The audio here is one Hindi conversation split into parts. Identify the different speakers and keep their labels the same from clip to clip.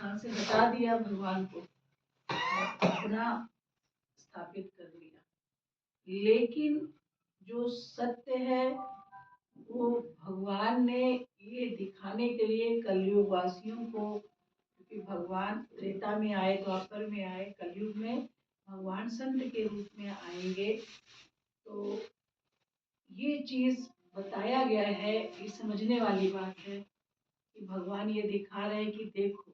Speaker 1: स्थान से हटा दिया, भगवान को अपना स्थापित कर लिया। लेकिन जो सत्य है वो भगवान ने ये दिखाने के लिए कलयुग वासियों को, क्योंकि भगवान त्रेता में आए, द्वापर में आए, कलयुग में भगवान संत के रूप में आएंगे, तो ये चीज बताया गया है। ये समझने वाली बात है कि भगवान ये दिखा रहे हैं कि देखो,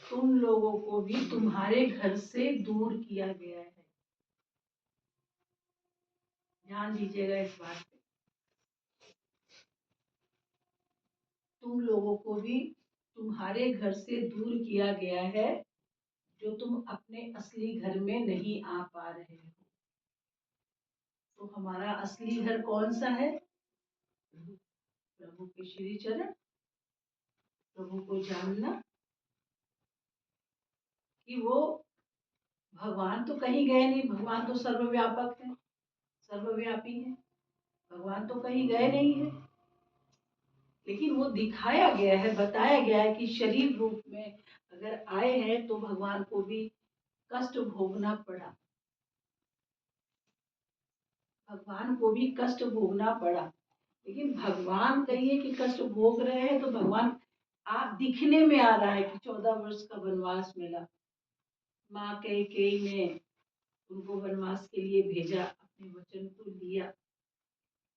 Speaker 1: तुम लोगों को भी तुम्हारे घर से दूर किया गया है। ध्यान दीजिएगा इस बात पे। तुम लोगों को भी तुम्हारे घर से दूर किया गया है, जो तुम अपने असली घर में नहीं आ पा रहे हो। तो हमारा असली घर कौन सा है? प्रभु के श्री चरण, प्रभु को जानना कि वो भगवान तो कहीं गए नहीं, भगवान तो सर्वव्यापक है, सर्वव्यापी है, भगवान तो कहीं गए नहीं है। लेकिन वो दिखाया गया है, बताया गया है कि शरीर रूप में अगर आए हैं तो भगवान को भी कष्ट भोगना पड़ा, भगवान को भी कष्ट भोगना पड़ा। लेकिन भगवान कहिए कि कष्ट भोग रहे हैं, तो भगवान आप दिखने में आ रहा है कि 14 वर्ष का वनवास मिला, माँ कैकेयी ने उनको वनवास के लिए भेजा, अपने वचन को लिया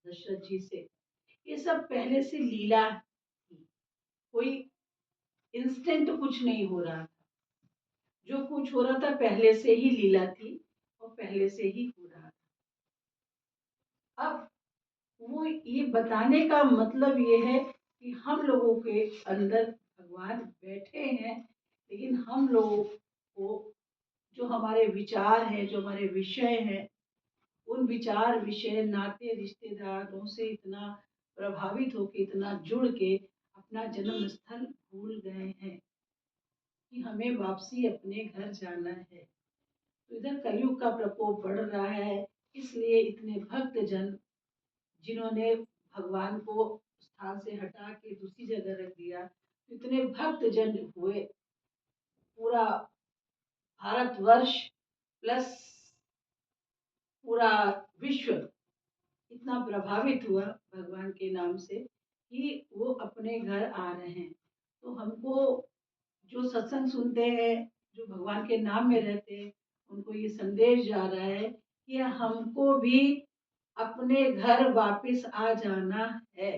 Speaker 1: दशरथ जी से। ये सब पहले से लीला थी, कोई इंस्टेंट कुछ नहीं हो रहा था। जो कुछ हो रहा था पहले से ही लीला थी और पहले से ही हो रहा था। अब वो ये बताने का मतलब ये है कि हम लोगों के अंदर भगवान बैठे हैं, लेकिन हम लोगों को जो हमारे विचार हैं, जो हमारे विषय हैं, उन विचार विषय नाते रिश्तेदारों से इतना प्रभावित होके, इतना जुड़ के अपना जन्म स्थल भूल गए हैं कि हमें वापसी अपने घर जाना है। तो इधर कलयुग का प्रकोप बढ़ रहा है, इसलिए इतने भक्त जन जिन्होंने भगवान को स्थान से हटा के दूसरी जगह रख दिया, इतने भक्त जन हुए, पूरा भारतवर्ष प्लस पूरा विश्व इतना प्रभावित हुआ भगवान के नाम से कि वो अपने घर आ रहे हैं। तो हमको जो सत्संग सुनते हैं, जो भगवान के नाम में रहते हैं, उनको ये संदेश जा रहा है कि हमको भी अपने घर वापस आ जाना है।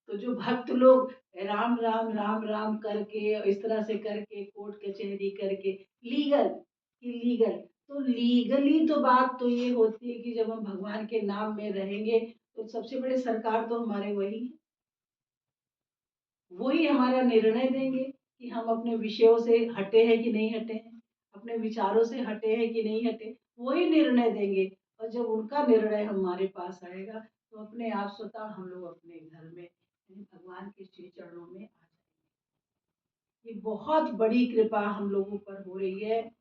Speaker 1: तो जो भक्त लोग राम राम राम राम करके इस तरह से करके कोर्ट कचहरी करके लीगल, तो लीगली तो बात तो ये होती है कि जब हम भगवान के नाम में रहेंगे तो सबसे बड़े सरकार तो हमारे वही है, वही हमारा निर्णय देंगे कि हम अपने विषयों से हटे हैं कि नहीं हटे हैं, अपने विचारों से हटे हैं कि नहीं हटे, वही निर्णय देंगे। और जब उनका निर्णय हमारे पास आएगा तो अपने आप स्वतः हम लोग अपने घर में भगवान के श्री चरणों में आ जाएंगे। ये बहुत बड़ी कृपा हम लोगों पर हो रही है,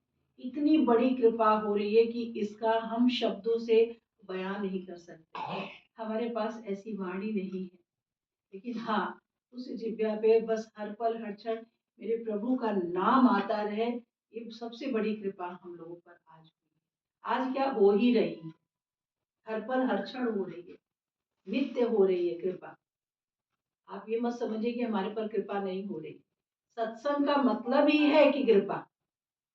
Speaker 1: इतनी बड़ी कृपा हो रही है कि इसका हम शब्दों से बयान नहीं कर सकते, हमारे पास ऐसी वाणी नहीं है। लेकिन हाँ, उस जिब्या पे बस हर पल हर क्षण मेरे प्रभु का नाम आता रहे, ये सबसे बड़ी कृपा हम लोगों पर आज हुई है। आज क्या हो ही रही है, हर पल हर क्षण हो रही है, नित्य हो रही है कृपा। आप ये मत समझिए कि हमारे पर कृपा नहीं हो रही। सत्संग का मतलब ही है कि कृपा,